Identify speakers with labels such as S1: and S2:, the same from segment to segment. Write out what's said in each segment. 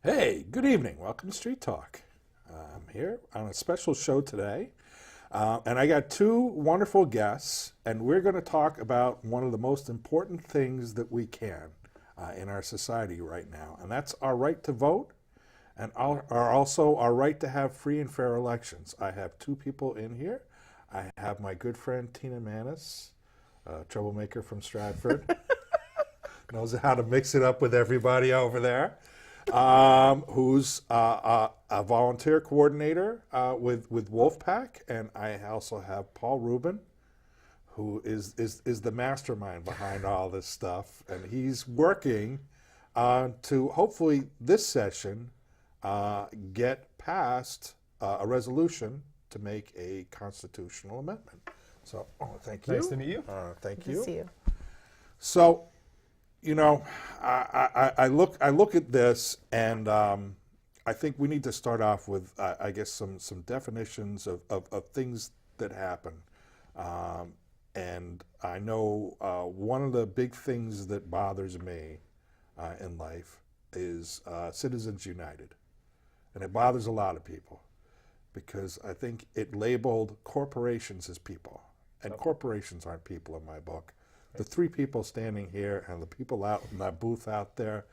S1: Hey, good evening. Welcome to Street Talk. I'm here on a special show today, and I got two wonderful guests, and we're going to talk about one of the most important things that we can in our society right now, and that's our right to vote and also our right to have free and fair elections. I have two people in here. I have my good friend Tina Manus, troublemaker from Stratford, knows how to mix it up with everybody over there. Who's a volunteer coordinator with Wolfpack, and I also have Paul Rubin, who is the mastermind behind all this stuff, and he's working to hopefully this session get past a resolution to make a constitutional amendment. So, thank you.
S2: Nice to meet you.
S1: Thank
S3: Good
S1: you.
S3: to see you.
S1: So, you know, I look at this, and I think we need to start off with, I guess, some definitions of things that happen. And I know one of the big things that bothers me in life is Citizens United. And it bothers a lot of people because I think it labeled corporations as people. And corporations aren't people in my book. The three people standing here and the people out in that booth out there,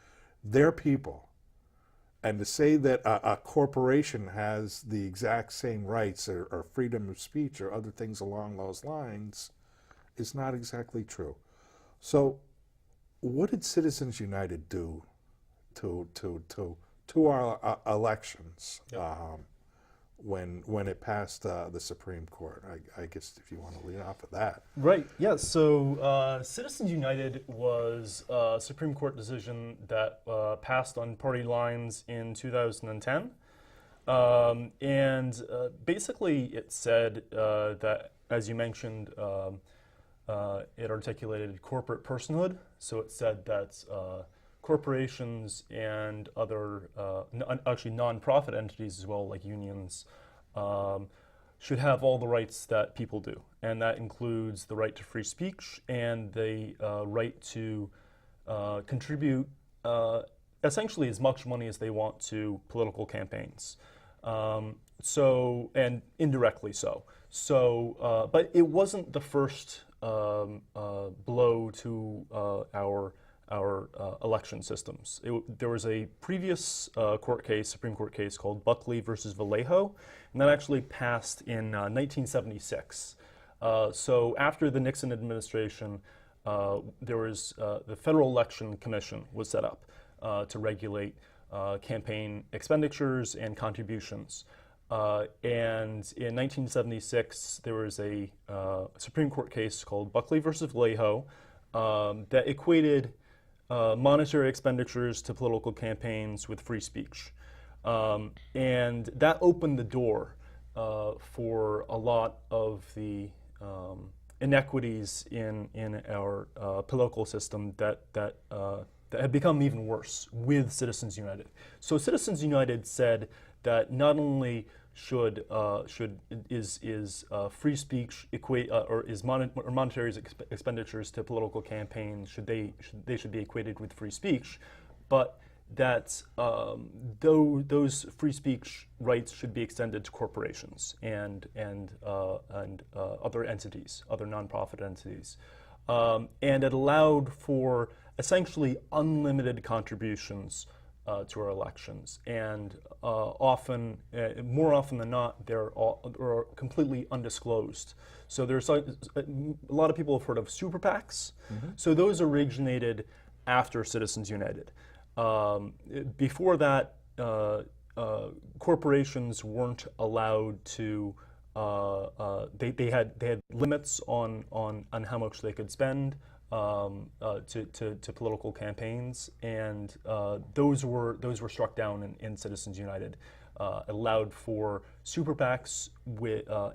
S1: they're people. And to say that a corporation has the exact same rights or freedom of speech or other things along those lines is not exactly true. So what did Citizens United do to our elections when it passed the Supreme Court? I guess if you want to lead off of that.
S2: Right, yeah, so Citizens United was a Supreme Court decision that passed on party lines in 2010. And basically it said that, as you mentioned, it articulated corporate personhood. So it said that corporations and other, actually nonprofit entities as well, like unions, should have all the rights that people do. And that includes the right to free speech and the right to contribute essentially as much money as they want to political campaigns. So, and indirectly so. So, but it wasn't the first blow to our election systems. There was a previous Supreme Court case called Buckley versus Vallejo, and that actually passed in 1976. So after the Nixon administration, there was the Federal Election Commission was set up to regulate campaign expenditures and contributions. And in 1976, there was a Supreme Court case called Buckley versus Vallejo that equated monetary expenditures to political campaigns with free speech. And that opened the door for a lot of the inequities in our political system that have become even worse with Citizens United. So Citizens United said that not only is free speech equate or is monetary expenditures to political campaigns should be equated with free speech, but that those free speech rights should be extended to corporations and other entities, other nonprofit entities, and it allowed for essentially unlimited contributions to our elections, and more often than not, they're completely undisclosed. So there's a lot of people have heard of super PACs. Mm-hmm. So those originated after Citizens United. Before that, corporations weren't allowed to. They had limits on how much they could spend to political campaigns, and those were struck down in Citizens United. Allowed for super PACs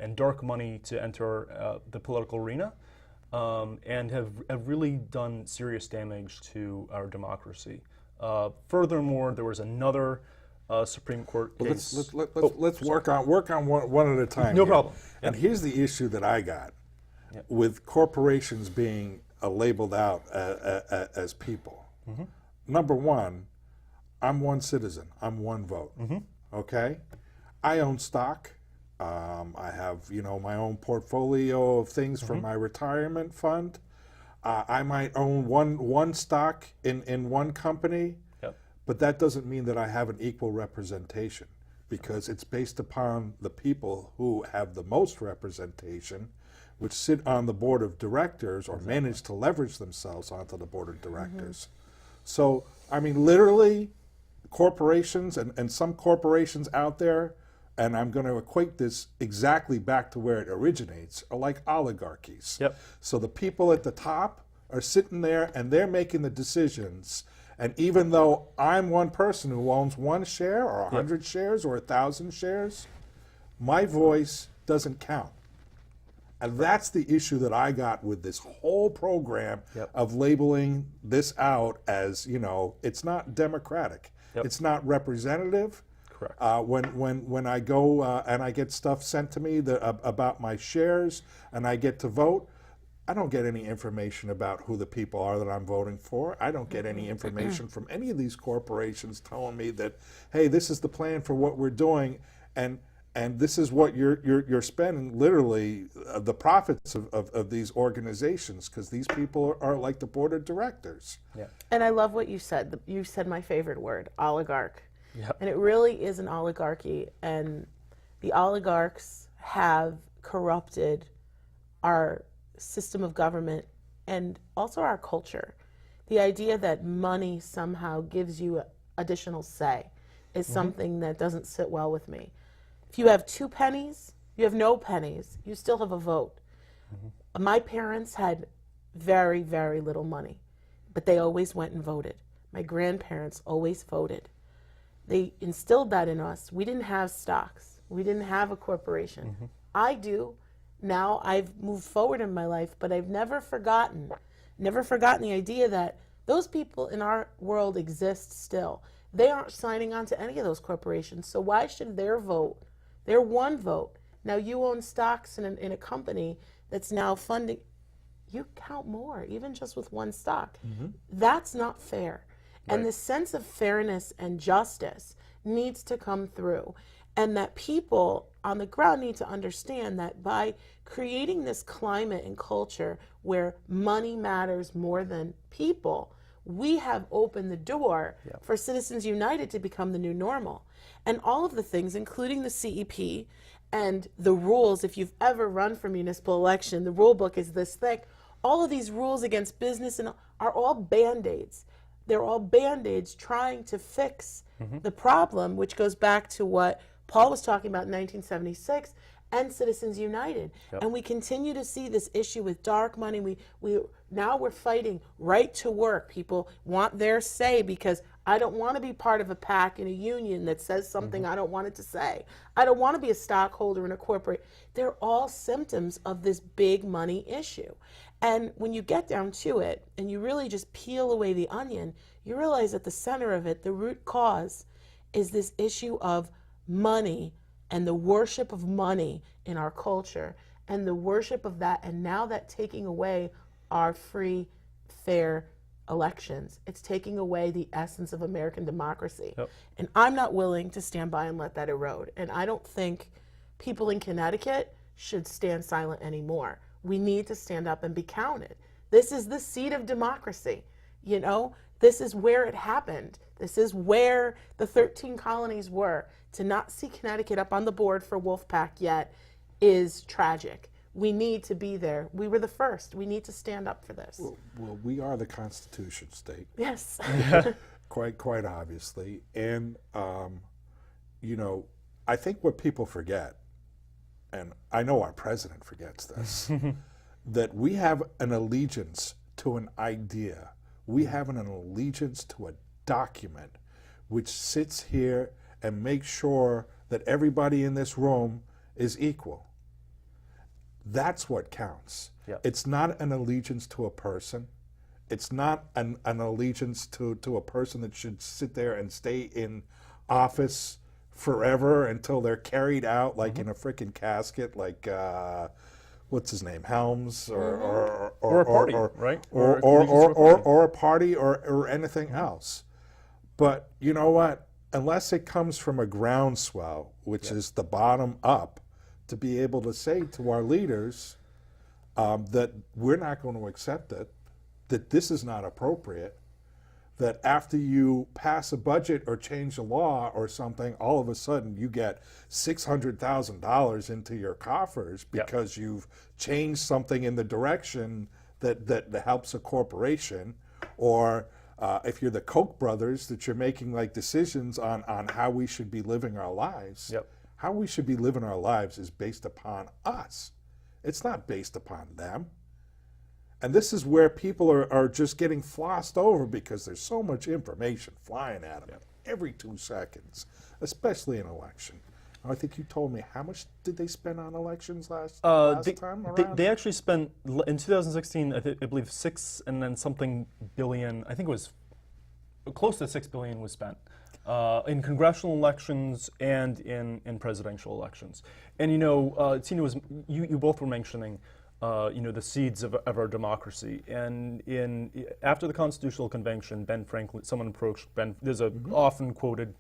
S2: and dark money to enter the political arena, and have really done serious damage to our democracy. Furthermore, there was another Supreme Court case.
S1: Let's work on one at a time.
S2: No
S1: here.
S2: problem.
S1: And here's the issue that I got with corporations being labeled out as people. Mm-hmm. Number one, I'm one citizen. I'm one vote. Okay? I own stock. I have, my own portfolio of things for my retirement fund. I might own one stock in one company,
S2: Yep.
S1: but that doesn't mean that I have an equal representation, because it's based upon the people who have the most representation, which sit on the board of directors or manage to leverage themselves onto the board of directors. So, I mean, literally, corporations and some corporations out there, and I'm going to equate this exactly back to where it originates, are like oligarchies.
S2: Yep.
S1: So the people at the top are sitting there and they're making the decisions. And even though I'm one person who owns one share or 100 shares or 1,000 shares, my voice doesn't count. And that's the issue that I got with this whole program of labeling this out as, it's not democratic. It's not representative.
S2: Correct.
S1: When I go and I get stuff sent to me about my shares and I get to vote, I don't get any information about who the people are that I'm voting for. I don't get any information from any of these corporations telling me that, hey, this is the plan for what we're doing, and this is what you're spending, literally, the profits of these organizations, because these people are like the board of directors.
S2: Yeah.
S3: And I love what you said. You said my favorite word, oligarch.
S2: Yep.
S3: And it really is an oligarchy. And the oligarchs have corrupted our system of government and also our culture. The idea that money somehow gives you additional say is something that doesn't sit well with me. If you have 2 pennies, you have no pennies, you still have a vote. My parents had very, very little money, but they always went and voted. My grandparents always voted. They instilled that in us. We didn't have stocks. We didn't have a corporation. I do. Now I've moved forward in my life, but I've never forgotten the idea that those people in our world exist still. They aren't signing on to any of those corporations, so why should their vote, their one vote, now you own stocks in a company that's now funding, you count more, even just with one stock. That's not fair. And the sense of fairness and justice needs to come through. And that people on the ground need to understand that by creating this climate and culture where money matters more than people, we have opened the door for Citizens United to become the new normal. And all of the things, including the CEP and the rules, if you've ever run for municipal election, the rule book is this thick. All of these rules against business are all Band-Aids. They're all Band-Aids trying to fix the problem, which goes back to what Paul was talking about in 1976 and Citizens United. And we continue to see this issue with dark money. Now we're fighting right to work. People want their say because I don't want to be part of a PAC in a union that says something I don't want it to say. I don't want to be a stockholder in a corporate. They're all symptoms of this big money issue. And when you get down to it and you really just peel away the onion, you realize at the center of it, the root cause is this issue of money and the worship of money in our culture and the worship of that, and now that taking away our free, fair elections. It's taking away the essence of American democracy. And I'm not willing to stand by and let that erode. And I don't think people in Connecticut should stand silent anymore. We need to stand up and be counted. This is the seat of democracy. This is where it happened. This is where the 13 colonies were. To not see Connecticut up on the board for Wolfpack yet is tragic. We need to be there. We were the first. We need to stand up for this.
S1: Well, we are the Constitution state.
S3: Yes.
S1: Quite obviously. And, I think what people forget, and I know our president forgets this, that we have an allegiance to an idea. We have an allegiance to a document which sits here and makes sure that everybody in this room is equal. That's what counts. It's not an allegiance to a person. It's not an allegiance to a person that should sit there and stay in office forever until they're carried out like in a freaking casket, like what's his name, Helms, or
S2: a party, right?
S1: Or a party or anything else. But you know what? Unless it comes from a groundswell, which is the bottom up, to be able to say to our leaders that we're not going to accept it, that this is not appropriate, that after you pass a budget or change a law or something, all of a sudden you get $600,000 into your coffers because you've changed something in the direction that helps a corporation, or if you're the Koch brothers, that you're making like decisions on how we should be living our lives. How we should be living our lives is based upon us. It's not based upon them. And this is where people are just getting flossed over because there's so much information flying at them every 2 seconds, especially an election. I think you told me, how much did they spend on elections last time around?
S2: They actually spent, in 2016, I believe 6 and then something billion, I think it was close to 6 billion was spent in congressional elections and in presidential elections. And you know, Tina, you both were mentioning you know, the seeds of our democracy. And after the Constitutional Convention, Ben Franklin, someone approached Ben, there's a often quoted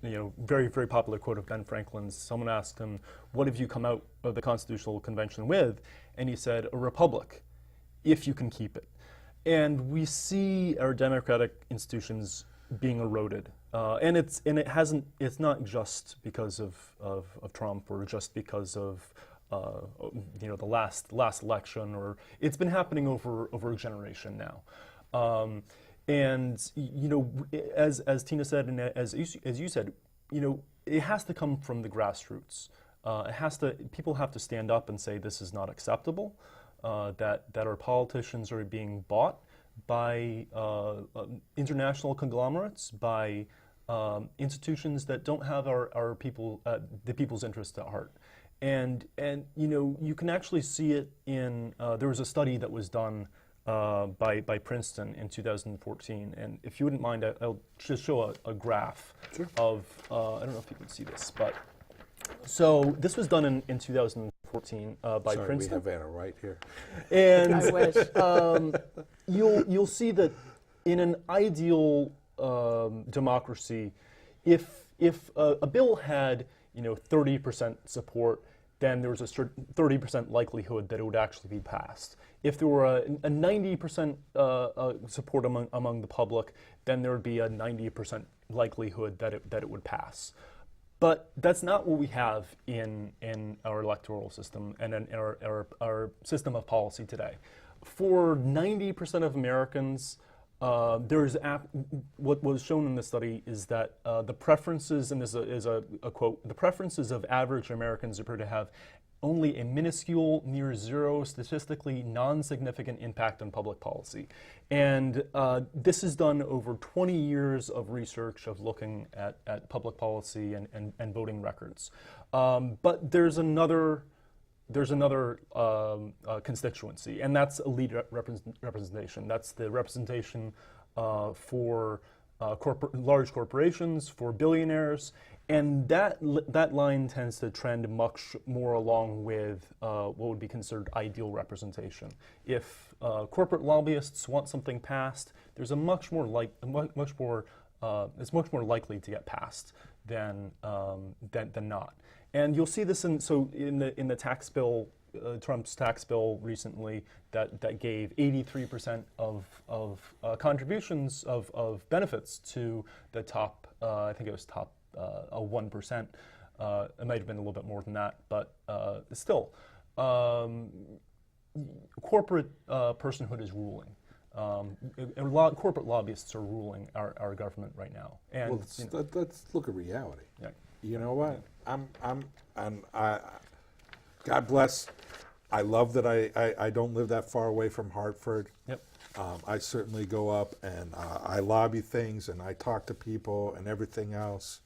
S2: you know, very, very popular quote of Ben Franklin's. Someone asked him, what have you come out of the Constitutional Convention with? And he said, a republic, if you can keep it. And we see our democratic institutions being eroded. And it's not just because of Trump or just because of you know, the last election, or it's been happening over a generation now. And you know, as Tina said, and as you said, you know, it has to come from the grassroots. People have to stand up and say this is not acceptable. That our politicians are being bought by international conglomerates, by institutions that don't have the people's interests at heart. And you know, you can actually see it in there was a study that was done by Princeton in 2014, and if you wouldn't mind, I'll just show a graph of, I don't know if you can see this, but, so this was done in 2014 by Princeton.
S1: We have Anna right here.
S2: And
S3: I wish.
S2: you'll see that in an ideal democracy, if a bill had, you know, 30% support, then there was a certain 30% likelihood that it would actually be passed. If there were a 90% support among the public, then there would be a 90% likelihood that it would pass. But that's not what we have in our electoral system and in our system of policy today. For 90% of Americans, what was shown in the study is that the preferences, and this is a quote, the preferences of average Americans appear to have only a minuscule, near zero, statistically non-significant impact on public policy. And this is done over 20 years of research of looking at public policy and voting records. But there's another constituency, and that's elite representation. That's the representation for large corporations, for billionaires, and that line tends to trend much more along with what would be considered ideal representation. If corporate lobbyists want something passed, there's it's much more likely to get passed than not. And you'll see this in the tax bill, Trump's tax bill recently, that gave 83% of contributions of benefits to the top, I think it was top 1%. It might have been a little bit more than that, but still, corporate personhood is ruling. Corporate lobbyists are ruling our government right now. And
S1: Well, let's look at reality.
S2: yeah.
S1: You know what? God bless. I love that I don't live that far away from Hartford.
S2: Yep.
S1: I certainly go up and I lobby things and I talk to people and everything else.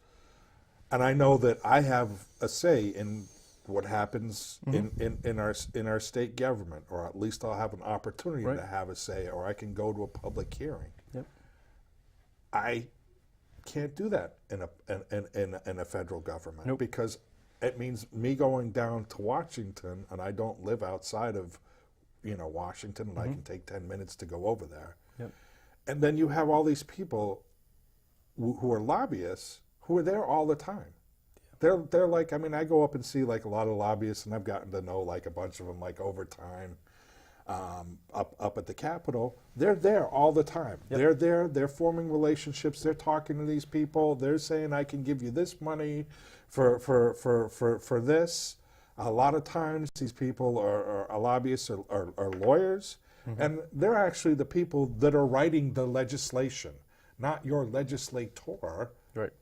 S1: And I know that I have a say in what happens in our state government, or at least I'll have an opportunity to have a say, or I can go to a public hearing.
S2: Yep.
S1: I can't do that in a federal government because it means me going down to Washington, and I don't live outside of Washington, and I can take 10 minutes to go over there.
S2: Yep.
S1: And then you have all these people who are lobbyists who are there all the time. They're like, I mean, I go up and see like a lot of lobbyists, and I've gotten to know like a bunch of them like over time. Up at the Capitol, they're there all the time.
S2: Yep.
S1: They're there. They're forming relationships. They're talking to these people. They're saying, "I can give you this money for this." A lot of times, these people are lobbyists are lawyers, and they're actually the people that are writing the legislation, not your legislator.
S2: Right.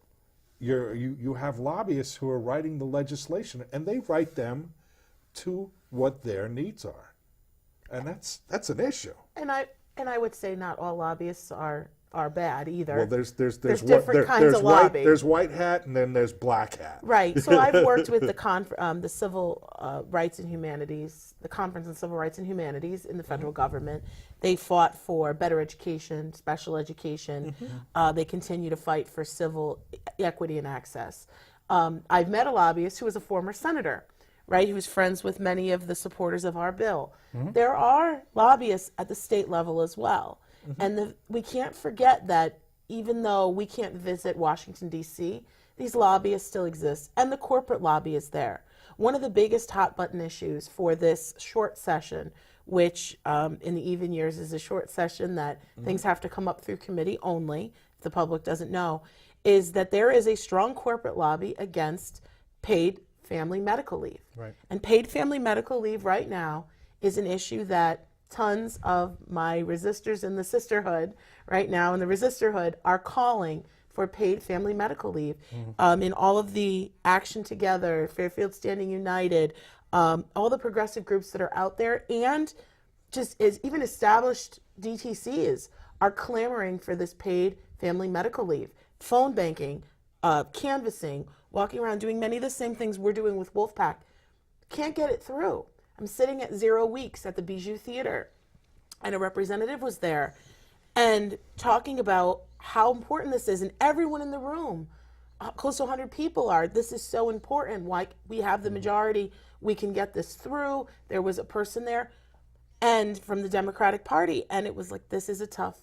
S1: You have lobbyists who are writing the legislation, and they write them to what their needs are. And that's an issue.
S3: And I would say not all lobbyists are bad either.
S1: Well, there's
S3: different kinds of lobby.
S1: There's white hat, and then there's black hat.
S3: Right. So I've worked with the Civil Rights and Humanities, the Conference on Civil Rights and Humanities in the federal government. They fought for better education, special education. They continue to fight for civil equity and access. I've met a lobbyist who was a former senator, right, who was friends with many of the supporters of our bill. There are lobbyists at the state level as well. And we can't forget that even though we can't visit Washington, D.C., these lobbyists still exist, and the corporate lobby is there. One of the biggest hot-button issues for this short session, which in the even years is a short session that things have to come up through committee only, if the public doesn't know, is that there is a strong corporate lobby against paid family medical leave.
S2: Right.
S3: And paid family medical leave right now is an issue that tons of my resistors in the sisterhood right now in the resistorhood are calling for paid family medical leave. In all of the Action Together, Fairfield Standing United, all the progressive groups that are out there, and just as even established DTCs are clamoring for this paid family medical leave. Phone banking, canvassing, walking around doing many of the same things we're doing with Wolfpack. Can't get it through. I'm sitting at 0 weeks at the Bijou Theater, and a representative was there and talking about how important this is, and everyone in the room, close to 100 people are, this is so important. Why we have the majority, we can get this through. There was a person there and from the Democratic Party, and it was like, this is a tough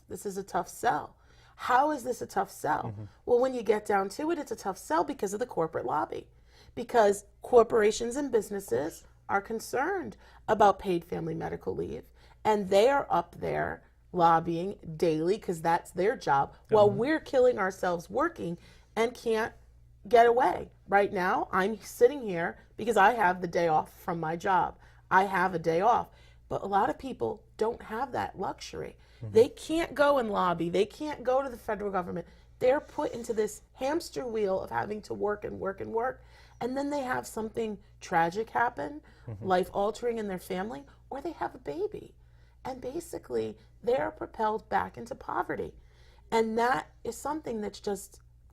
S3: sell. How is this a tough sell? Well, when you get down to it, it's a tough sell because of the corporate lobby. Because corporations and businesses are concerned about paid family medical leave, and they are up there lobbying daily because that's their job, while we're killing ourselves working and can't get away. Right now, I'm sitting here because I have the day off from my job. I have a day off. But a lot of people don't have that luxury. They can't go and lobby. They can't go to the federal government. They're put into this hamster wheel of having to work and work and work. And then they have something tragic happen, life-altering in their family, or they have a baby. And basically, they're propelled back into poverty. And that is something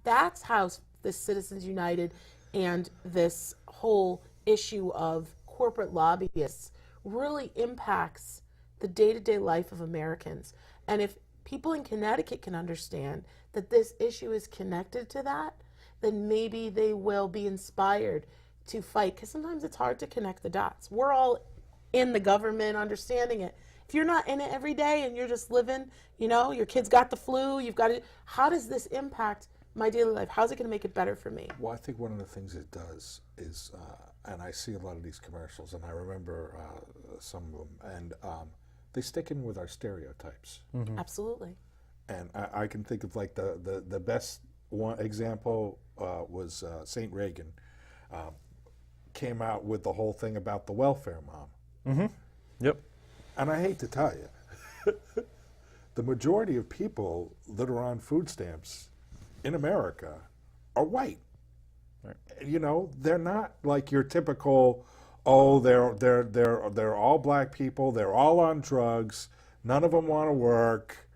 S3: that's how this Citizens United and this whole issue of corporate lobbyists really impacts the day-to-day life of Americans. And if people in Connecticut can understand that this issue is connected to that, then maybe they will be inspired to fight. Because sometimes it's hard to connect the dots. We're all in the government understanding it. If you're not in it every day and you're just living, your kid's got the flu, how does this impact my daily life? How's it going to make it better for me?
S1: Well, I think one of the things it does is, and I see a lot of these commercials, and I remember some of them, and they stick in with our stereotypes.
S3: Absolutely.
S1: And I can think of like the best one example was St. Reagan came out with the whole thing about the welfare mom.
S2: Yep.
S1: And I hate to tell you, the majority of people that are on food stamps in America are white.
S2: Right.
S1: They're not like your typical, they're all black people, they're all on drugs, none of them want to work.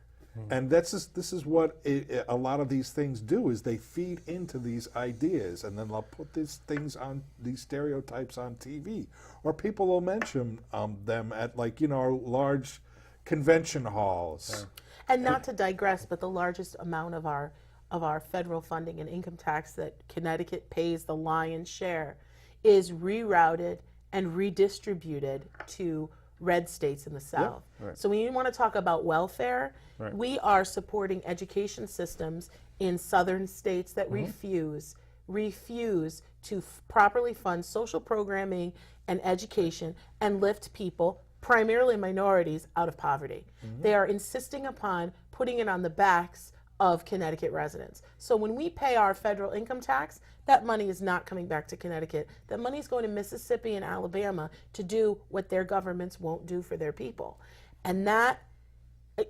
S1: And this is what a lot of these things do, is they feed into these ideas, and then they'll put these things on, these stereotypes on TV, or people will mention them at large convention halls.
S3: And not to digress, but the largest amount of our federal funding and income tax that Connecticut pays, the lion's share, is rerouted and redistributed to red states in the South.
S2: right.
S3: So when you want to talk about welfare,
S2: Right.
S3: we are supporting education systems in southern states that refuse to properly fund social programming and education and lift people, primarily minorities, out of poverty. They are insisting upon putting it on the backs of Connecticut residents. So when we pay our federal income tax, that money is not coming back to Connecticut. That money is going to Mississippi and Alabama to do what their governments won't do for their people. And that,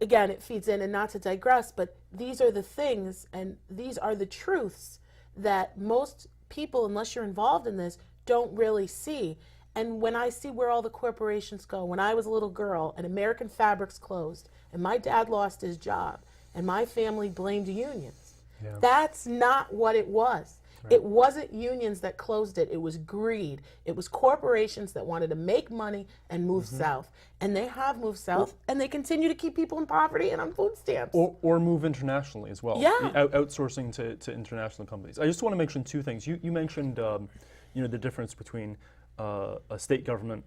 S3: again, it feeds in, and not to digress, but these are the things and these are the truths that most people, unless you're involved in this, don't really see. And when I see where all the corporations go, when I was a little girl and American Fabrics closed and my dad lost his job and my family blamed unions, that's not what it was. It wasn't unions that closed it. It was greed. It was corporations that wanted to make money and move south. And they have moved south, and they continue to keep people in poverty and on food stamps.
S2: Or move internationally as well.
S3: Yeah.
S2: Outsourcing to international companies. I just want to mention two things. You mentioned the difference between a state government,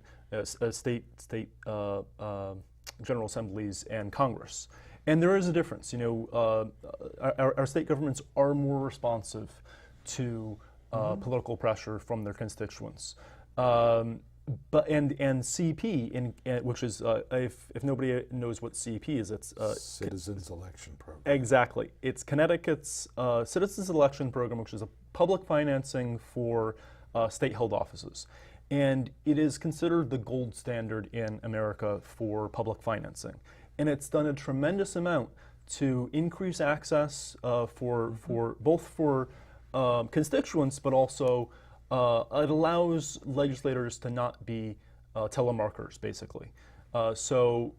S2: state general assemblies, and Congress. And there is a difference. Our state governments are more responsive to political pressure from their constituents. But CP, which is if nobody knows what CP is, it's
S1: Citizens Election Program.
S2: Exactly. It's Connecticut's Citizens Election Program, which is a public financing for state-held offices. And it is considered the gold standard in America for public financing. And it's done a tremendous amount to increase access for constituents, but also it allows legislators to not be telemarketers, basically. So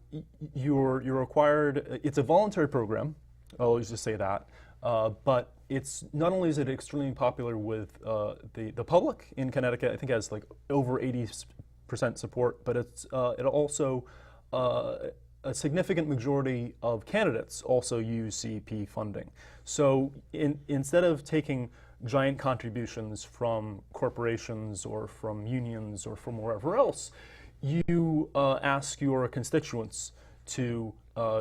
S2: you're required. It's a voluntary program. I'll just say that. But it's not only is it extremely popular with the public in Connecticut. I think it has like over 80% support, but it also a significant majority of candidates also use CEP funding. So instead of taking giant contributions from corporations or from unions or from wherever else, you ask your constituents to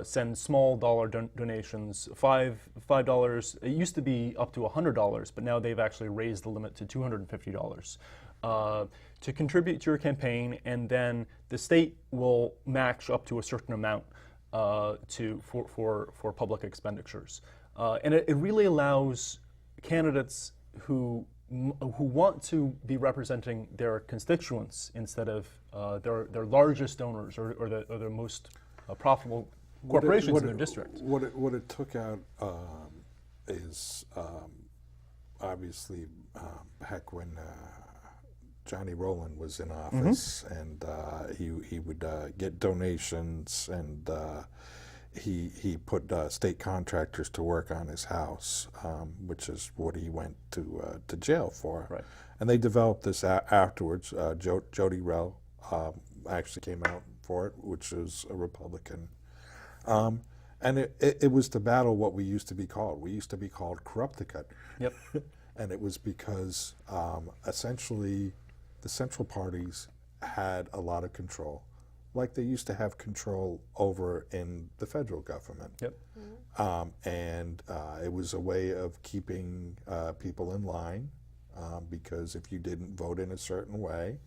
S2: send small dollar donations, $5. It used to be up to $100, but now they've actually raised the limit to $250 to contribute to your campaign, and then the state will match up to a certain amount for public expenditures, and it really allows candidates who want to be representing their constituents instead of their largest donors or the most profitable corporations in their district.
S1: What it took out is obviously back when Johnny Rowland was in office, and he would get donations, and he put state contractors to work on his house, which is what he went to jail for.
S2: Right.
S1: And they developed this afterwards. Jody Rell actually came out for it, which is a Republican. And it was to battle what we used to be called. We used to be called Corrupticate.
S2: Yep.
S1: And it was because essentially the central parties had a lot of control, like they used to have control over in the federal government.
S2: Yep.
S1: And it was a way of keeping people in line, because if you didn't vote in a certain way,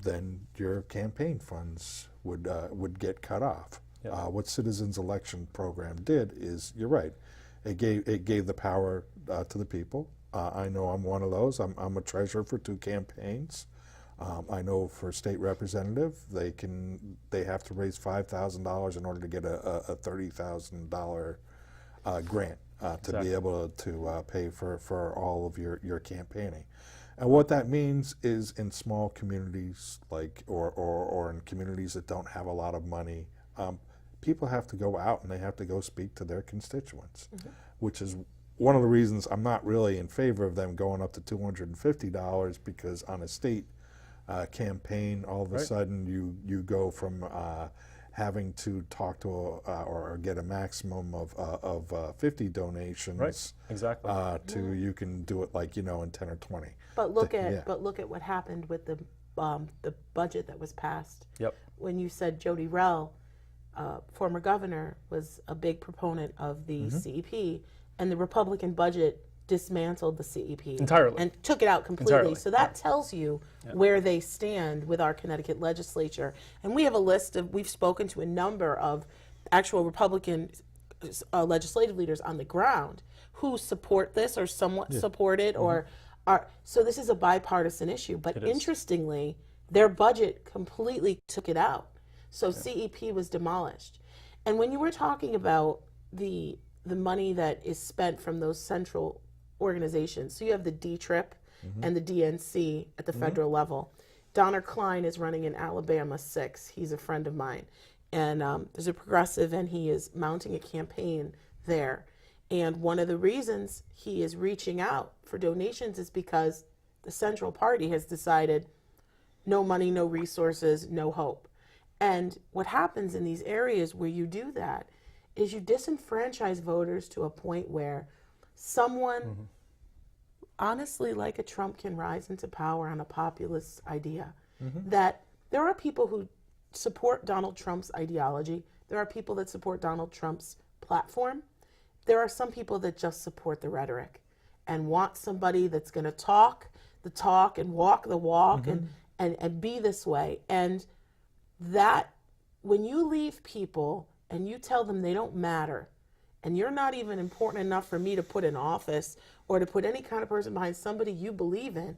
S1: then your campaign funds would get cut off.
S2: Yep.
S1: What Citizens Election Program did is, you're right, it gave the power to the people. I know I'm one of those. I'm a treasurer for 2 campaigns. I know for state representative, they have to raise $5,000 in order to get a $30,000 grant to be able to pay for all of your campaigning. And what that means is, in small communities or in communities that don't have a lot of money, people have to go out and they have to go speak to their constituents, which is one of the reasons I'm not really in favor of them going up to $250, because on a state campaign, all of a sudden you go from having to talk to or get a maximum of 50 donations,
S2: Exactly.
S1: to you can do it in 10 or 20.
S3: But look at what happened with the the budget that was passed.
S2: Yep.
S3: When you said Jody Rell, former governor, was a big proponent of the CEP, and the Republican budget dismantled the CEP
S2: Entirely.
S3: and took it out completely.
S2: Entirely.
S3: So that tells you where they stand with our Connecticut legislature. And we have a list of, we've spoken to a number of actual Republican legislative leaders on the ground who support this or somewhat support it or are. So this is a bipartisan issue. But interestingly, their budget completely took it out. So CEP was demolished. And when you were talking about the money that is spent from those central organizations, so you have the D-TRIP and the DNC at the federal level. Donner Klein is running in Alabama 6. He's a friend of mine. And there's a progressive, and he is mounting a campaign there. And one of the reasons he is reaching out for donations is because the Central Party has decided no money, no resources, no hope. And what happens in these areas where you do that is you disenfranchise voters to a point where someone, honestly, like a Trump, can rise into power on a populist idea. That there are people who support Donald Trump's ideology. There are people that support Donald Trump's platform. There are some people that just support the rhetoric and want somebody that's going to talk the talk and walk the walk and be this way. And that, when you leave people and you tell them they don't matter, and you're not even important enough for me to put in office or to put any kind of person behind somebody you believe in,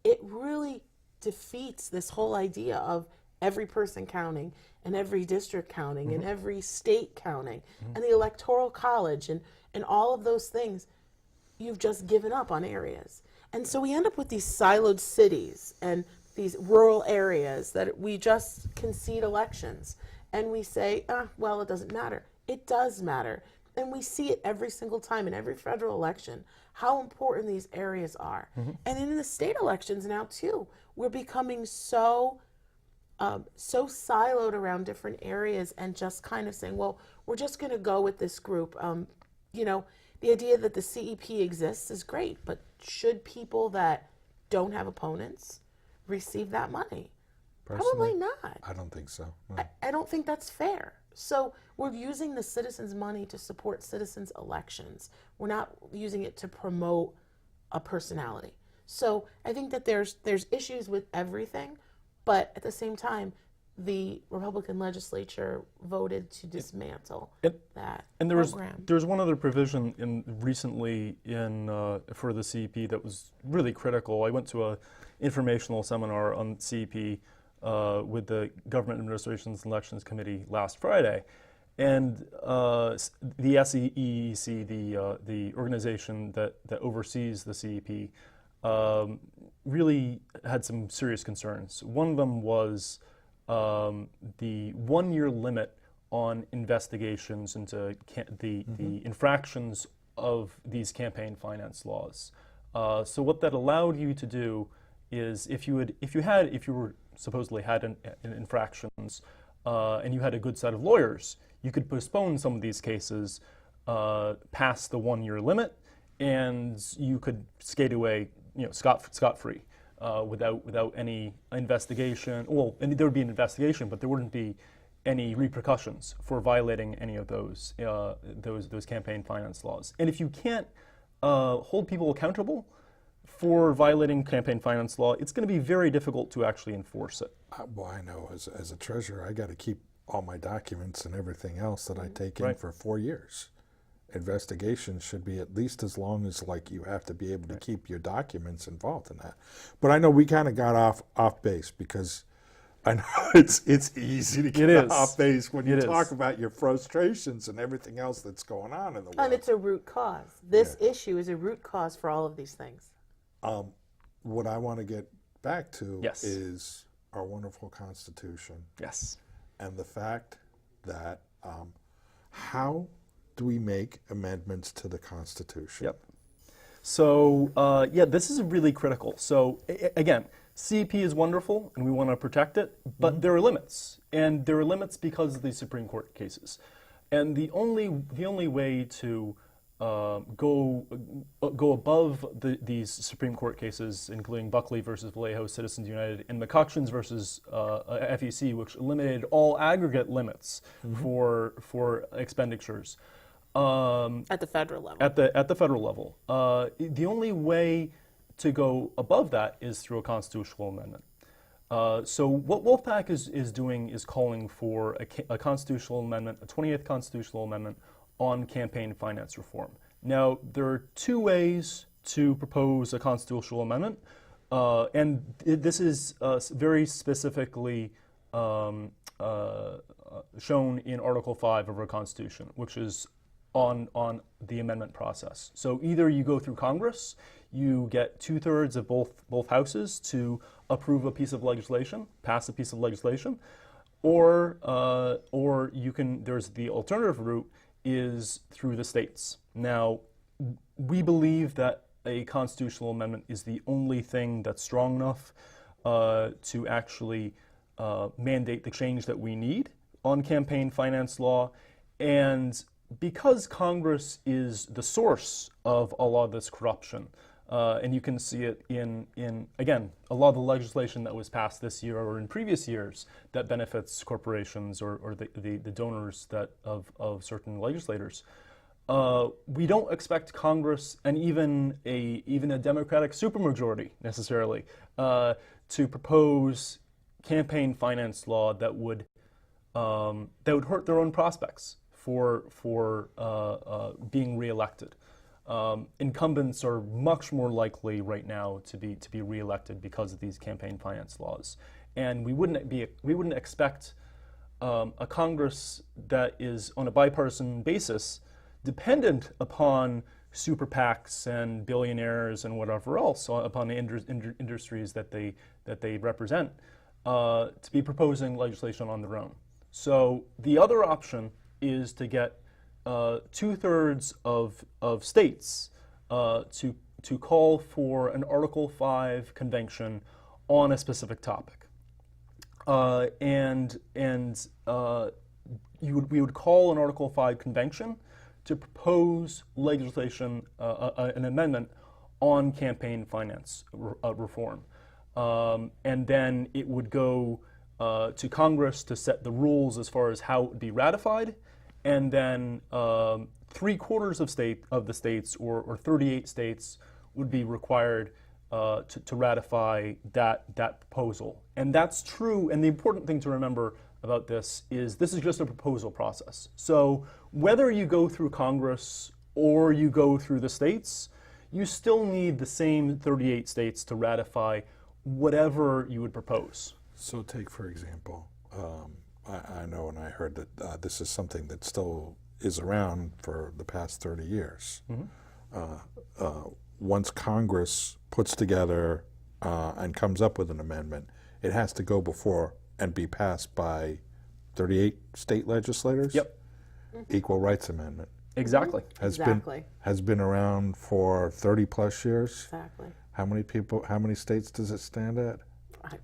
S3: it really defeats this whole idea of every person counting and every district counting and every state counting and the electoral college and all of those things. You've just given up on areas. And so we end up with these siloed cities and these rural areas that we just concede elections. And we say, well, it doesn't matter. It does matter. And we see it every single time in every federal election, how important these areas are. And in the state elections now, too, we're becoming so siloed around different areas and just kind of saying, well, we're just going to go with this group. You know, the idea that the CEP exists is great, but should people that don't have opponents receive that money? Probably not.
S1: I don't think so. No.
S3: I don't think that's fair. So we're using the citizens' money to support citizens' elections. We're not using it to promote a personality. So I think that there's issues with everything, but at the same time, the Republican legislature voted to dismantle that
S2: and
S3: program.
S2: There was one other provision recently for the CEP that was really critical. I went to a informational seminar on CEP with the Government Administrations and Elections Committee last Friday, and the SEEC, the organization that oversees the CEP, really had some serious concerns. One of them was the 1-year limit on investigations into the infractions of these campaign finance laws. So what that allowed you to do is, if you were supposedly had infractions and you had a good set of lawyers, you could postpone some of these cases past the 1-year limit, and you could skate away, scot-free. Without any investigation. Well, and there would be an investigation, but there wouldn't be any repercussions for violating any of those campaign finance laws. And if you can't hold people accountable for violating campaign finance law, it's going to be very difficult to actually enforce it.
S1: Well, I know as a treasurer, I got to keep all my documents and everything else that I take in for 4 years. Investigations should be at least as long as, like, you have to be able to keep your documents involved in that. But I know we kind of got off base, because I know it's easy to get off base when you talk about your frustrations and everything else that's going on in the world.
S3: And it's a root cause. This issue is a root cause for all of these things.
S1: What I want to get back to is our wonderful Constitution.
S2: Yes.
S1: And the fact that how do we make amendments to the Constitution?
S2: Yep. So, this is really critical. So, again, CEP is wonderful, and we want to protect it, but there are limits. And there are limits because of the Supreme Court cases. And the only way to go above these Supreme Court cases, including Buckley versus Vallejo, Citizens United, and McCutcheons versus FEC, which eliminated all aggregate limits for expenditures.
S3: At the federal level.
S2: At the federal level. The only way to go above that is through a constitutional amendment. So what Wolfpack is doing is calling for a constitutional amendment, a 28th constitutional amendment on campaign finance reform. Now, there are two ways to propose a constitutional amendment, and this is very specifically shown in Article 5 of our Constitution, which is on the amendment process. So either you go through Congress, you get 2/3 of both houses to approve a piece of legislation, pass a piece of legislation, or you can. There's the alternative route is through the states. Now, we believe that a constitutional amendment is the only thing that's strong enough to actually mandate the change that we need on campaign finance law, and because Congress is the source of a lot of this corruption, and you can see it in again, a lot of the legislation that was passed this year or in previous years that benefits corporations or the donors of certain legislators. We don't expect Congress and even a Democratic supermajority necessarily to propose campaign finance law that would hurt their own prospects for being reelected. Incumbents are much more likely right now to be reelected because of these campaign finance laws, and we wouldn't expect a Congress that is on a bipartisan basis dependent upon super PACs and billionaires and whatever else, upon the industries that they represent, to be proposing legislation on their own. So the other option is to get 2/3 of states to call for an Article 5 convention on a specific topic, and we would call an Article 5 convention to propose legislation, an amendment on campaign finance reform, and then it would go to Congress to set the rules as far as how it would be ratified. And then 3/4 of the states, or 38 states, would be required to ratify that proposal. And that's true. And the important thing to remember about this is just a proposal process. So whether you go through Congress or you go through the states, you still need the same 38 states to ratify whatever you would propose.
S1: So take, for example, I know and I heard that this is something that still is around for the past 30 years. Once Congress puts together and comes up with an amendment, it has to go before and be passed by 38 state legislators?
S2: Yep.
S1: Equal Rights Amendment.
S2: Exactly.
S1: Has been around for 30 plus years.
S3: Exactly.
S1: How many states does it stand at?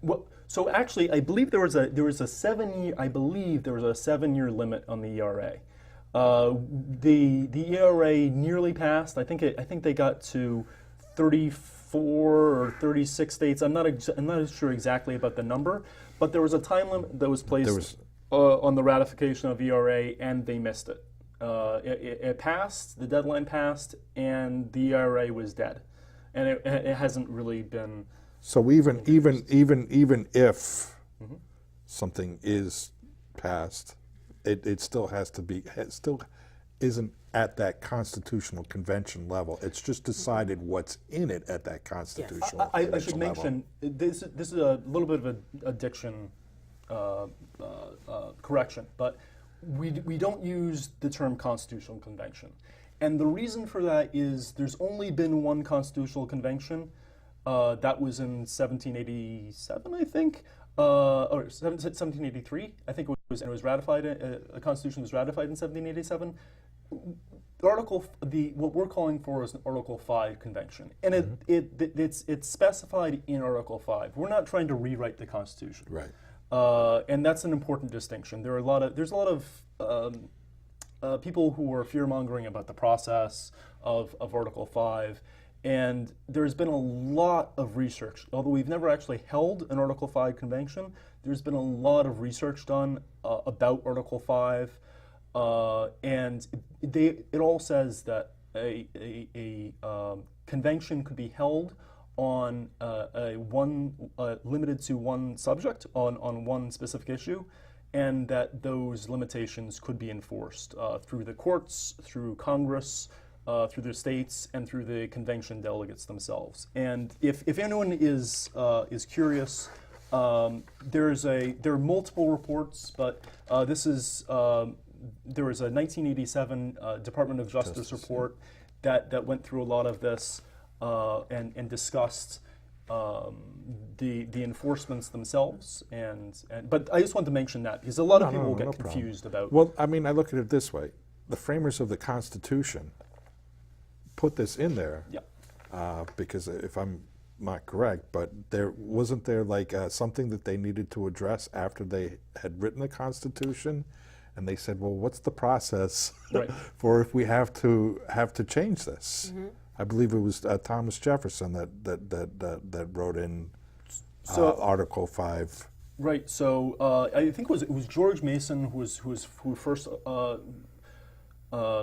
S2: Well, so actually, I believe there was a 7-year. I believe there was a 7-year limit on the ERA. The ERA nearly passed. I think they got to 34 or 36 states. I'm not sure exactly about the number, but there was a time limit that was placed on the ratification of ERA, and they missed it. It passed. The deadline passed, and the ERA was dead, and it hasn't really been.
S1: So even if something is passed, it still has to be. It still isn't at that constitutional convention level. It's just decided what's in it at that constitutional.
S2: I should mention this is a little bit of a diction correction, but we don't use the term constitutional convention, and the reason for that is there's only been one constitutional convention. That was in 1787, I think, or 1783. I think it was, and it was ratified. The Constitution was ratified in 1787. What we're calling for is an Article 5 convention, and it's specified in Article 5. We're not trying to rewrite the Constitution,
S1: Right.
S2: And that's an important distinction. There's a lot of people who were fear-mongering about the process of Article 5. And there's been a lot of research. Although we've never actually held an Article 5 convention, there's been a lot of research done about Article 5. And it all says that a convention could be held on limited to one subject, on one specific issue, and that those limitations could be enforced through the courts, through Congress, through the states, and through the convention delegates themselves. And if anyone is curious, there are multiple reports, but this is there was a 1987 Department of Justice report that went through a lot of this and discussed the enforcements themselves. But I just want to mention that because a lot of people get confused about.
S1: Well, I mean, I look at it this way: the framers of the Constitution put this in there, because if I'm not correct, but wasn't there like something that they needed to address after they had written the Constitution, and they said, well, what's the process for if we have to change this? Mm-hmm. I believe it was Thomas Jefferson that wrote in Article 5.
S2: Right. So I think it was George Mason who first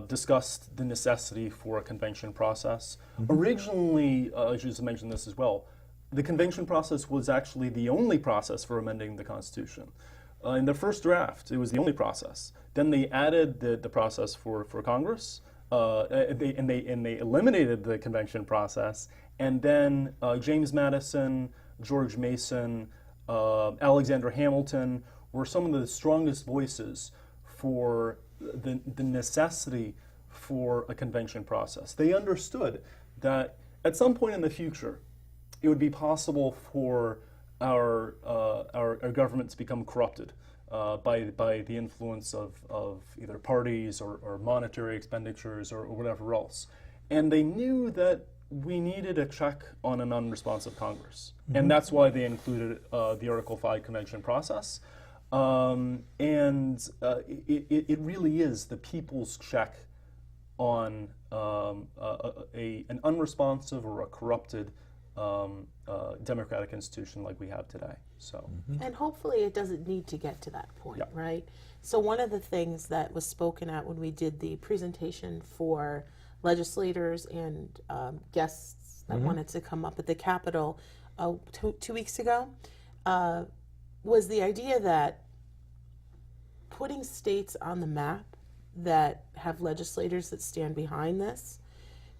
S2: discussed the necessity for a convention process. Mm-hmm. Originally, I should mention this as well, the convention process was actually the only process for amending the Constitution. In the first draft, it was the only process. Then they added the process for Congress, and they eliminated the convention process. And then James Madison, George Mason, Alexander Hamilton were some of the strongest voices for the necessity for a convention process. They understood that at some point in the future, it would be possible for our government to become corrupted by the influence of either parties or monetary expenditures or whatever else. And they knew that we needed a check on an unresponsive Congress. Mm-hmm. And that's why they included the Article 5 convention process. It really is the people's check on an unresponsive or a corrupted democratic institution like we have today. So,
S3: and hopefully it doesn't need to get to that point, right? So one of the things that was spoken at when we did the presentation for legislators and guests that wanted to come up at the Capitol 2 weeks ago was the idea that putting states on the map that have legislators that stand behind this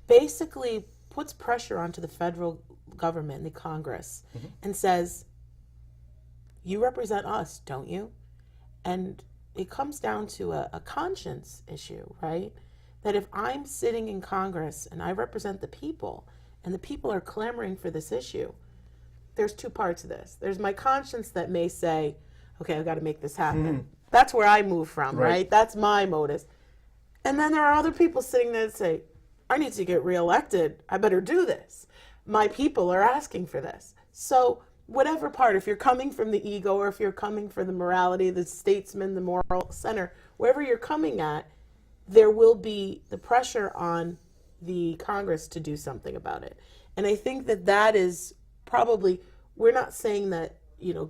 S3: basically puts pressure onto the federal government and the Congress and says, you represent us, don't you? And it comes down to a conscience issue, right? That if I'm sitting in Congress and I represent the people and the people are clamoring for this issue, there's two parts of this. There's my conscience that may say, okay, I've got to make this happen. That's where I move from, right? That's my modus. And then there are other people sitting there that say, I need to get reelected. I better do this. My people are asking for this. So whatever part, if you're coming from the ego or if you're coming from the morality, the statesman, the moral center, wherever you're coming at, there will be the pressure on the Congress to do something about it. And I think that is probably, we're not saying that,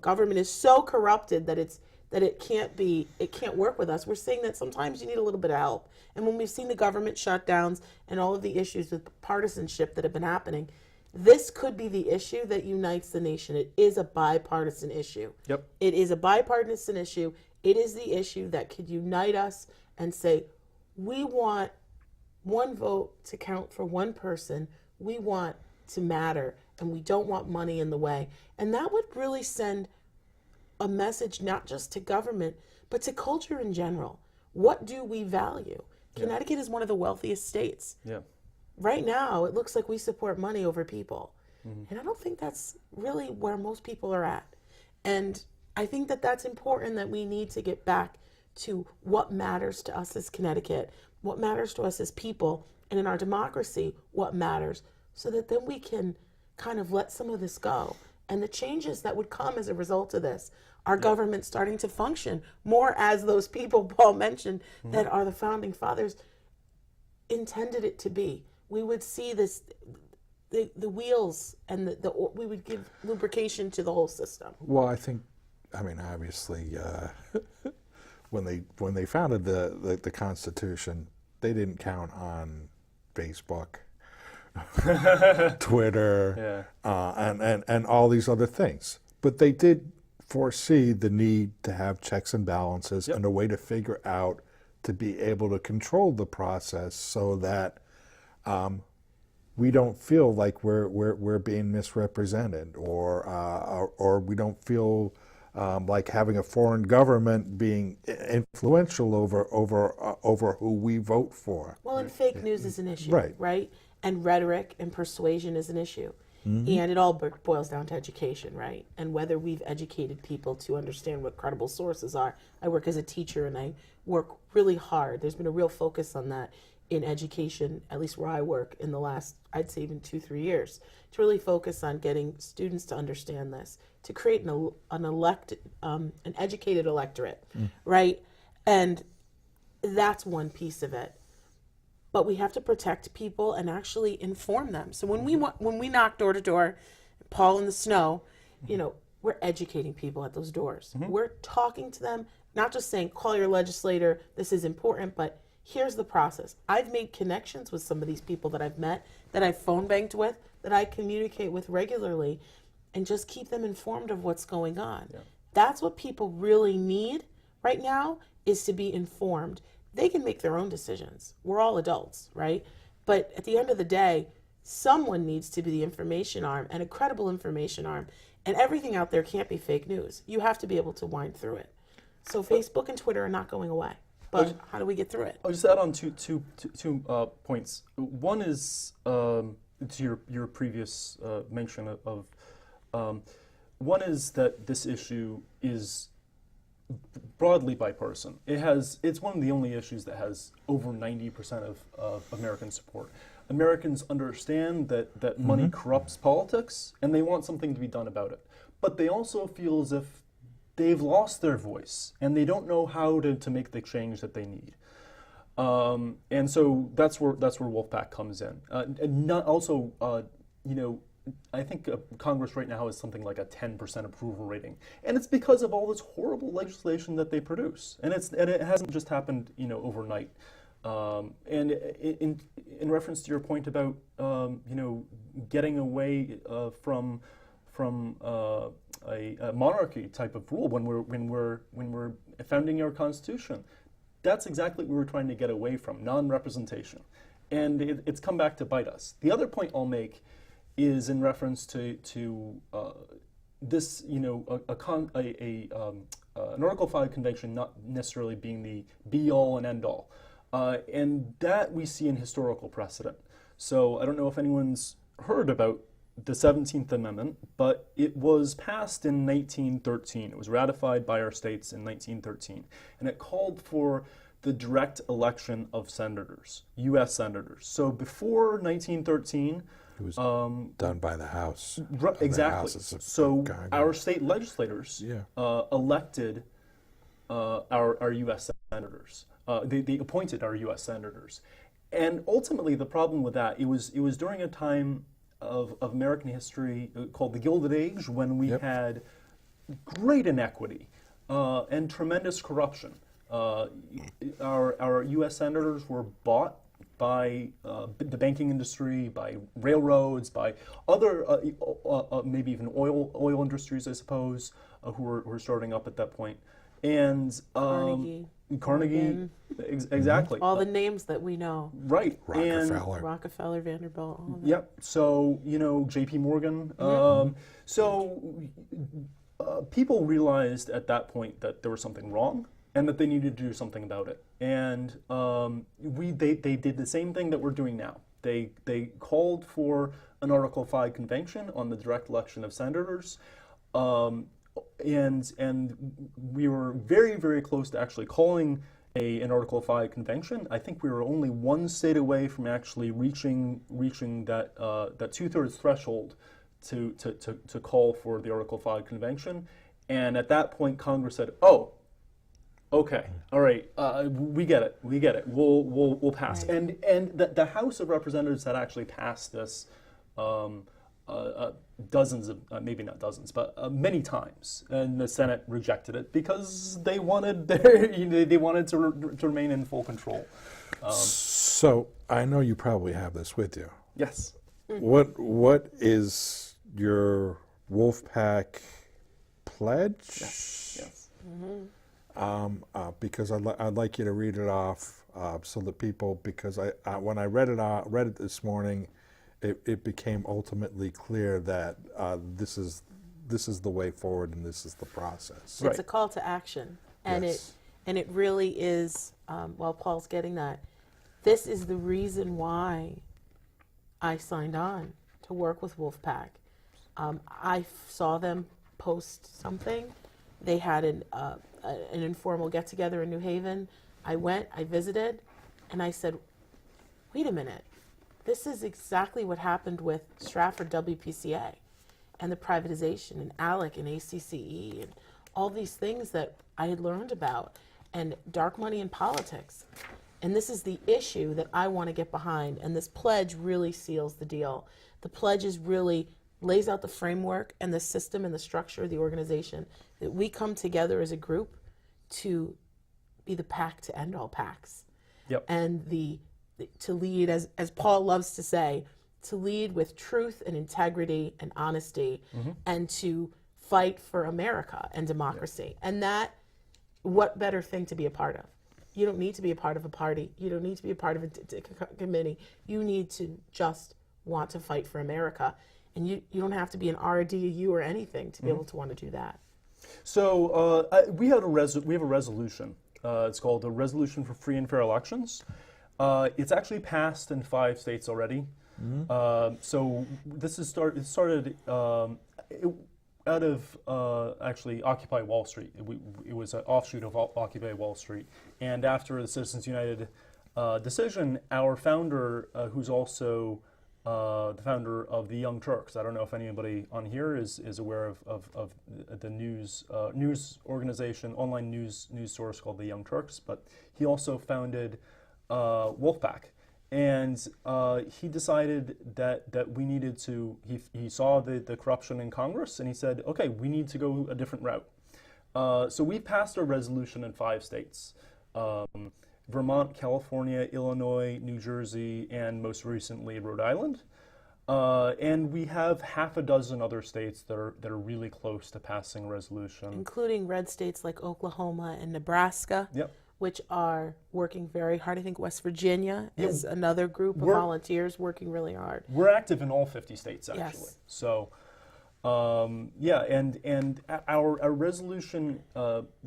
S3: government is so corrupted that it can't work with us. We're saying that sometimes you need a little bit of help. And when we've seen the government shutdowns and all of the issues with partisanship that have been happening, this could be the issue that unites the nation. It is a bipartisan issue.
S2: Yep.
S3: It is a bipartisan issue. It is the issue that could unite us and say, we want one vote to count for one person. We want to matter, and we don't want money in the way. And that would really send a message not just to government, but to culture in general. What do we value? Connecticut is one of the wealthiest states.
S2: Yeah.
S3: Right now, it looks like we support money over people. And I don't think that's really where most people are at. And I think that that's important, that we need to get back to what matters to us as Connecticut, what matters to us as people, and in our democracy, what matters, so that then we can kind of let some of this go And the changes that would come as a result of this, our government starting to function more as those people Paul mentioned that are the founding fathers intended it to be. We would see this, the wheels, and we would give lubrication to the whole system.
S1: Well, I mean, obviously, when they founded the Constitution, they didn't count on Facebook, Twitter, and all these other things. But they did foresee the need to have checks and balances and a way to figure out to be able to control the process so that we don't feel like we're being misrepresented, or we don't feel like having a foreign government being influential over who we vote for.
S3: Well, and fake news is an issue,
S1: Right.
S3: right? And rhetoric and persuasion is an issue. And it all boils down to education, right? And whether we've educated people to understand what credible sources are. I work as a teacher and I work really hard. There's been a real focus on that in education, at least where I work, in the last, I'd say even 2-3 years, to really focus on getting students to understand this, to create an educated electorate, right? And that's one piece of it. But we have to protect people and actually inform them. So when we knock door to door, Paul in the snow, we're educating people at those doors. We're talking to them, not just saying, call your legislator, this is important, but here's the process. I've made connections with some of these people that I've met, that I've phone banked with, that I communicate with regularly, and just keep them informed of what's going on. Yeah. That's what people really need right now, is to be informed. They can make their own decisions. We're all adults, right? But at the end of the day, someone needs to be the information arm, and a credible information arm. And everything out there can't be fake news. You have to be able to wind through it. So Facebook and Twitter are not going away. But how do we get through it?
S2: I'll just add on two points. One is to your previous mention of one is that this issue is broadly bipartisan. It's one of the only issues that has over 90% of American support. Americans understand that money corrupts politics, and they want something to be done about it. But they also feel as if they've lost their voice, and they don't know how to make the change that they need. And so that's where Wolfpack comes in. And not also, I think Congress right now has something like a 10% approval rating, and it's because of all this horrible legislation that they produce, and it hasn't just happened overnight. And in reference to your point about getting away from a monarchy type of rule when we're founding our Constitution, that's exactly what we're trying to get away from, non-representation, and it's come back to bite us. The other point I'll make is in reference to this, an Article 5 convention not necessarily being the be-all and end-all. And that we see in historical precedent. So I don't know if anyone's heard about the 17th Amendment, but it was passed in 1913. It was ratified by our states in 1913. And it called for the direct election of senators, U.S. senators. So before 1913,
S1: it was done by the House.
S2: Exactly. So our state legislators elected our U.S. senators. They appointed our U.S. senators. And ultimately, the problem with that, it was during a time of American history called the Gilded Age, when we had great inequity and tremendous corruption. Our U.S. senators were bought by the banking industry, by railroads, by other maybe even oil industries, I suppose, who were starting up at that point. And Carnegie, exactly.
S3: All the names that we know.
S2: Right.
S3: Rockefeller, Vanderbilt. All that.
S2: Yep. So, J.P. Morgan. People realized at that point that there was something wrong and that they needed to do something about it. And they did the same thing that we're doing now. They called for an Article 5 convention on the direct election of senators. And we were very, very close to actually calling an Article 5 convention. I think we were only one state away from actually reaching that 2/3 threshold to call for the Article 5 convention. And at that point, Congress said, "Oh, okay, all right, we get it. We'll pass."
S3: Right.
S2: And the House of Representatives had actually passed this dozens of, maybe not dozens, but many times, and the Senate rejected it because they wanted they wanted to remain in full control.
S1: So I know you probably have this with you.
S2: Yes.
S1: What is your Wolfpack pledge?
S2: Yes.
S1: Because I'd like you to read it off so that people, because when I read it this morning, it became ultimately clear that this is the way forward and this is the process.
S3: It's a call to action, and
S1: Yes.
S3: it really is. While Paul's getting that, this is the reason why I signed on to work with Wolfpack. I saw them post something. They had an informal get together in New Haven. I went, I visited, and I said, "Wait a minute. This is exactly what happened with Stratford WPCA and the privatization and ALEC and ACCE and all these things that I had learned about, and dark money in politics. And this is the issue that I want to get behind, and this pledge really seals the deal. The pledge is really lays out the framework and the system and the structure of the organization that we come together as a group to be the pack to end all packs.
S2: Yep.
S3: And to lead, as Paul loves to say, to lead with truth and integrity and honesty, and to fight for America and democracy. And that, what better thing to be a part of? You don't need to be a part of a party. You don't need to be a part of a committee. You need to just want to fight for America. And you don't have to be an RDU or anything to be able to want to do that.
S2: So we have a resolution. It's called the Resolution for Free and Fair Elections. It's actually passed in 5 states already. So this is started out of actually Occupy Wall Street. It was an offshoot of Occupy Wall Street. And after the Citizens United decision, our founder, who's also the founder of the Young Turks. I don't know if anybody on here is aware of the news organization, online news source called the Young Turks, but he also founded Wolfpack. And he decided that we needed to, he saw the corruption in Congress, and he said, okay, we need to go a different route. So we passed a resolution in 5 states. Vermont, California, Illinois, New Jersey, and most recently Rhode Island. And we have half a dozen other states that are really close to passing a resolution.
S3: Including red states like Oklahoma and Nebraska, which are working very hard. I think West Virginia is another group of volunteers working really hard.
S2: We're active in all 50 states, actually.
S3: Yes.
S2: So, and our resolution,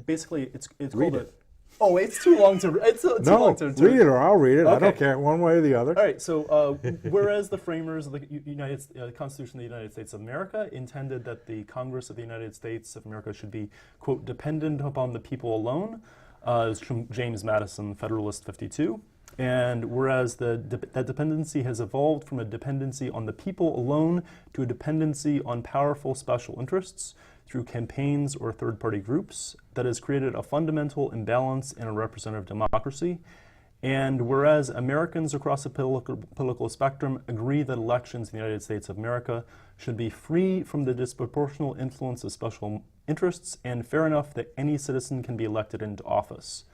S2: basically, it's
S1: Read
S2: called
S1: it.
S2: Oh, it's too long to. It's too long to.
S1: Read it or I'll read it. I
S2: Okay.
S1: don't care, one way or the other.
S2: All right. So, whereas the framers of the Constitution of the United States of America intended that the Congress of the United States of America should be, quote, dependent upon the people alone, it's from James Madison, Federalist 52. And whereas that dependency has evolved from a dependency on the people alone to a dependency on powerful special interests through campaigns or third-party groups, that has created a fundamental imbalance in a representative democracy. And whereas Americans across the political spectrum agree that elections in the United States of America should be free from the disproportional influence of special interests and fair enough that any citizen can be elected into office.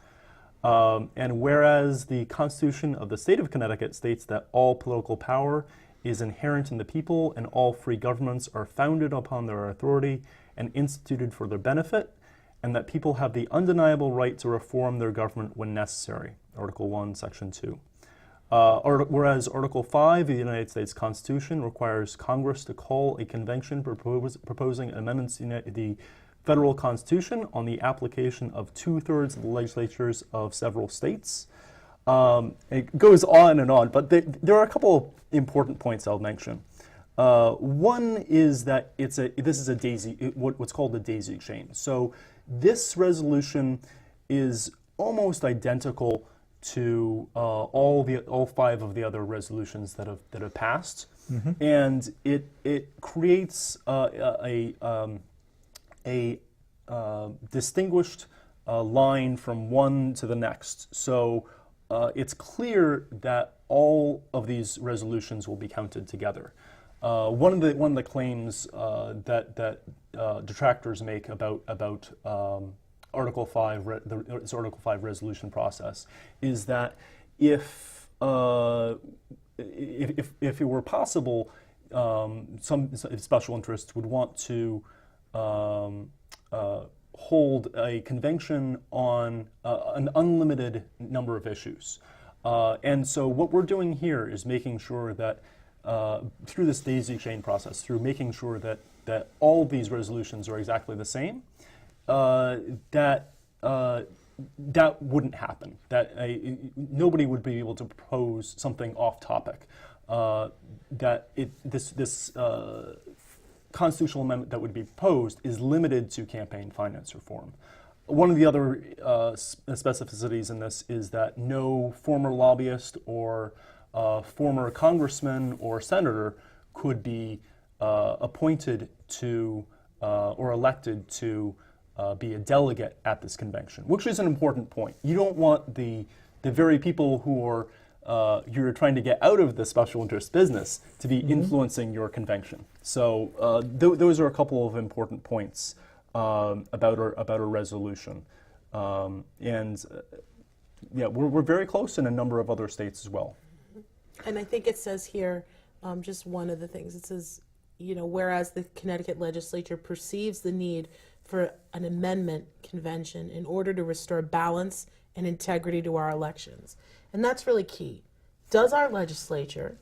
S2: And whereas the Constitution of the State of Connecticut states that all political power is inherent in the people and all free governments are founded upon their authority and instituted for their benefit, and that people have the undeniable right to reform their government when necessary, Article 1, Section 2. Whereas Article 5 of the United States Constitution requires Congress to call a convention proposing amendments to the federal Constitution on the application of 2/3 of the legislatures of several states. It goes on and on, but there are a couple of important points I'll mention. One is that this is a daisy, what's called a daisy chain. So this resolution is almost identical to all five of the other resolutions that have passed, and it creates a distinguished line from one to the next. So it's clear that all of these resolutions will be counted together. One of the claims that detractors make about Article 5, this Article 5 resolution process, is that if it were possible, some special interests would want to hold a convention on an unlimited number of issues. And so what we're doing here is making sure that through this daisy chain process, through making sure that all these resolutions are exactly the same, that wouldn't happen. That nobody would be able to propose something off topic. This constitutional amendment that would be proposed is limited to campaign finance reform. One of the other specificities in this is that no former lobbyist or former congressman or senator could be appointed to or elected to be a delegate at this convention, which is an important point. You don't want the very people who are you're trying to get out of the special interest business to be influencing your convention. So those are a couple of important points about our resolution. Yeah, we're very close in a number of other states as well.
S3: And I think it says here, just one of the things, it says, whereas the Connecticut legislature perceives the need for an amendment convention in order to restore balance and integrity to our elections. And that's really key. Does our legislature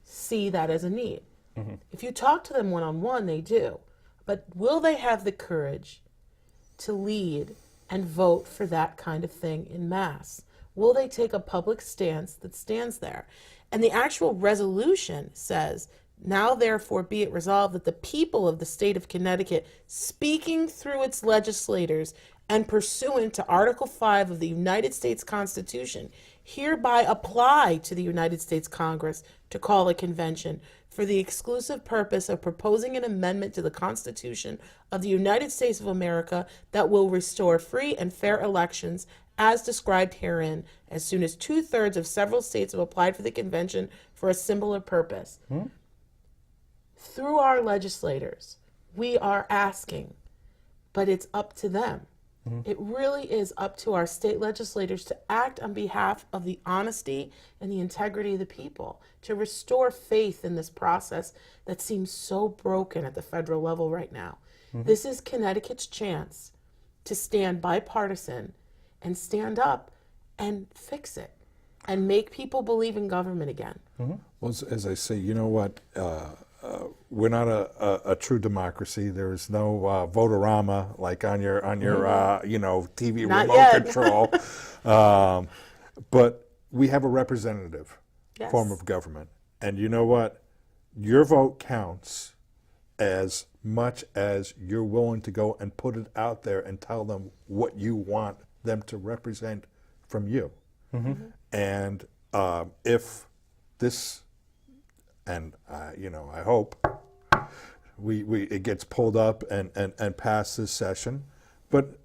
S3: see that as a need? Mm-hmm. If you talk to them one-on-one, they do. But will they have the courage to lead and vote for that kind of thing in mass? Will they take a public stance that stands there? And the actual resolution says, now therefore be it resolved that the people of the state of Connecticut, speaking through its legislators and pursuant to Article 5 of the United States Constitution, hereby apply to the United States Congress to call a convention for the exclusive purpose of proposing an amendment to the Constitution of the United States of America that will restore free and fair elections as described herein, as soon as 2/3 of several states have applied for the convention for a similar purpose. Through our legislators, we are asking, but it's up to them. It really is up to our state legislators to act on behalf of the honesty and the integrity of the people, to restore faith in this process that seems so broken at the federal level right now. This is Connecticut's chance to stand bipartisan and stand up and fix it and make people believe in government again.
S1: Well, as I say, you know what? We're not a true democracy. There is no votorama like on your TV
S3: Not
S1: remote
S3: yet.
S1: control. But we have a representative
S3: Yes.
S1: form of government, and you know what? Your vote counts as much as you're willing to go and put it out there and tell them what you want them to represent from you. And if this, and I hope it gets pulled up and passed this session, but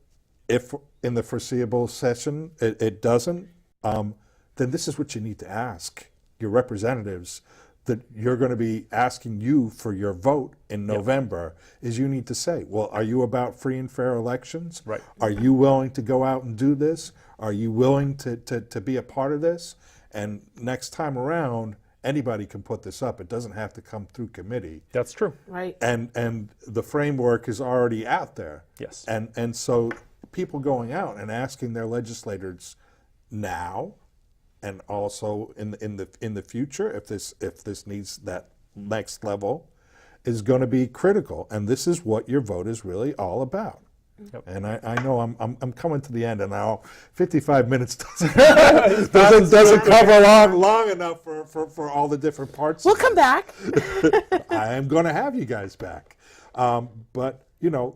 S1: if in the foreseeable session it doesn't, then this is what you need to ask your representatives that you're going to be asking you for your vote in November. Is you need to say, well, are you about free and fair elections?
S2: Right.
S1: Are you willing to go out and do this? Are you willing to be a part of this? And next time around, anybody can put this up. It doesn't have to come through committee.
S2: That's true.
S3: Right.
S1: And the framework is already out there.
S2: Yes.
S1: And so people going out and asking their legislators now, and also in the future, if this needs that next level, is going to be critical. And this is what your vote is really all about.
S2: Yep.
S1: And I know I'm coming to the end, and now 55 minutes doesn't cover long enough for all the different parts.
S3: We'll come back.
S1: I am going to have you guys back. But,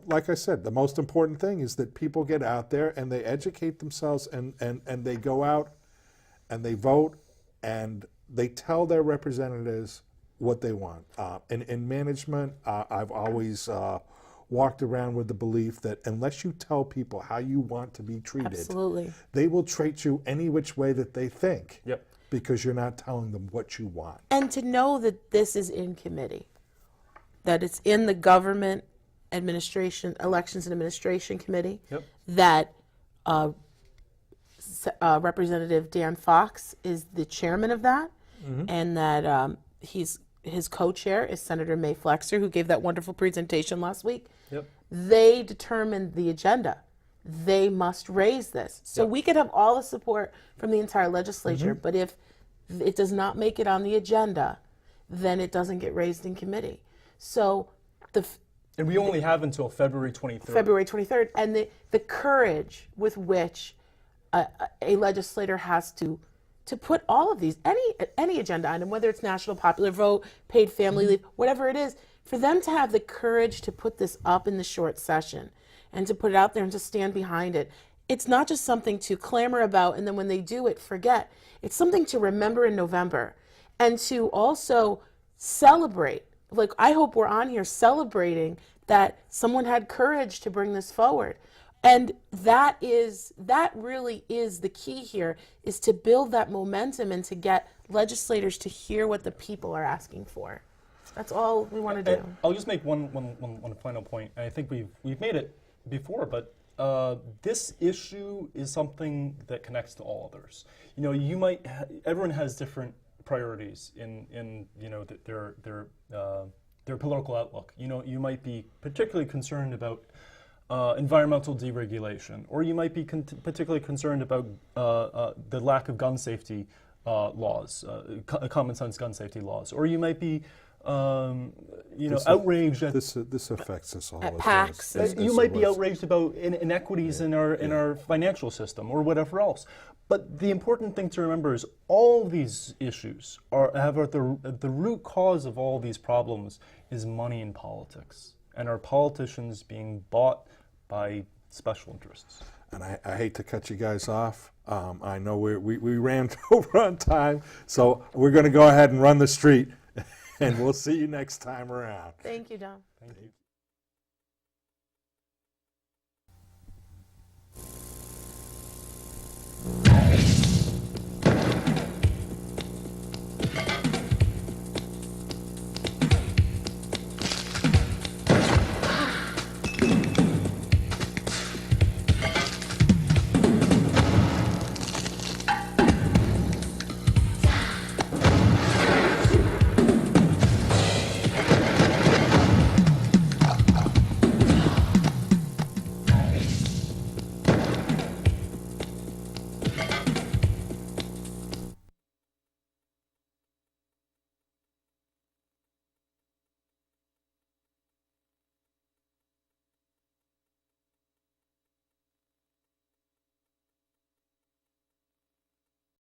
S1: like I said, the most important thing is that people get out there and they educate themselves and they go out and they vote, and they tell their representatives what they want. In management, I've always walked around with the belief that unless you tell people how you want to be treated,
S3: Absolutely.
S1: they will treat you any which way that they think.
S2: Yep.
S1: Because you're not telling them what you want.
S3: And to know that this is in committee, that it's in the government administration, elections and administration committee,
S2: Yep.
S3: that Representative Dan Fox is the chairman of that, and that his co-chair is Senator May Flexer, who gave that wonderful presentation last week.
S2: Yep.
S3: They determined the agenda. They must raise this. So we could have all the support from the entire legislature, but if it does not make it on the agenda, then it doesn't get raised in committee. So
S2: And we only have until February 23rd.
S3: February 23rd, and the courage with which a legislator has to put all of these, any agenda item, whether it's national popular vote, paid family leave, whatever it is, for them to have the courage to put this up in the short session and to put it out there and to stand behind it. It's not just something to clamor about and then when they do it, forget. It's something to remember in November and to also celebrate. Like, I hope we're on here celebrating that someone had courage to bring this forward. And that really is the key here, is to build that momentum and to get legislators to hear what the people are asking for. That's all we want to do.
S2: I'll just make one final point. And I think we've made it before, but this issue is something that connects to all others. You know, everyone has different priorities in you know, their political outlook. You know, you might be particularly concerned about environmental deregulation, or you might be particularly concerned about the lack of gun safety laws, common sense gun safety laws, or you might be outraged at
S1: This affects us all.
S3: At
S1: as
S3: PACs.
S1: as
S2: you
S1: it
S2: might be
S1: was.
S2: outraged about inequities in our financial system or whatever else. But the important thing to remember is all these issues have at the root cause of all these problems is money in politics, and our politicians being bought by special interests.
S1: And I hate to cut you guys off. I know we ran over on time, so we're going to go ahead and run the street, and we'll see you next time around.
S3: Thank you, Don.
S2: Thank you.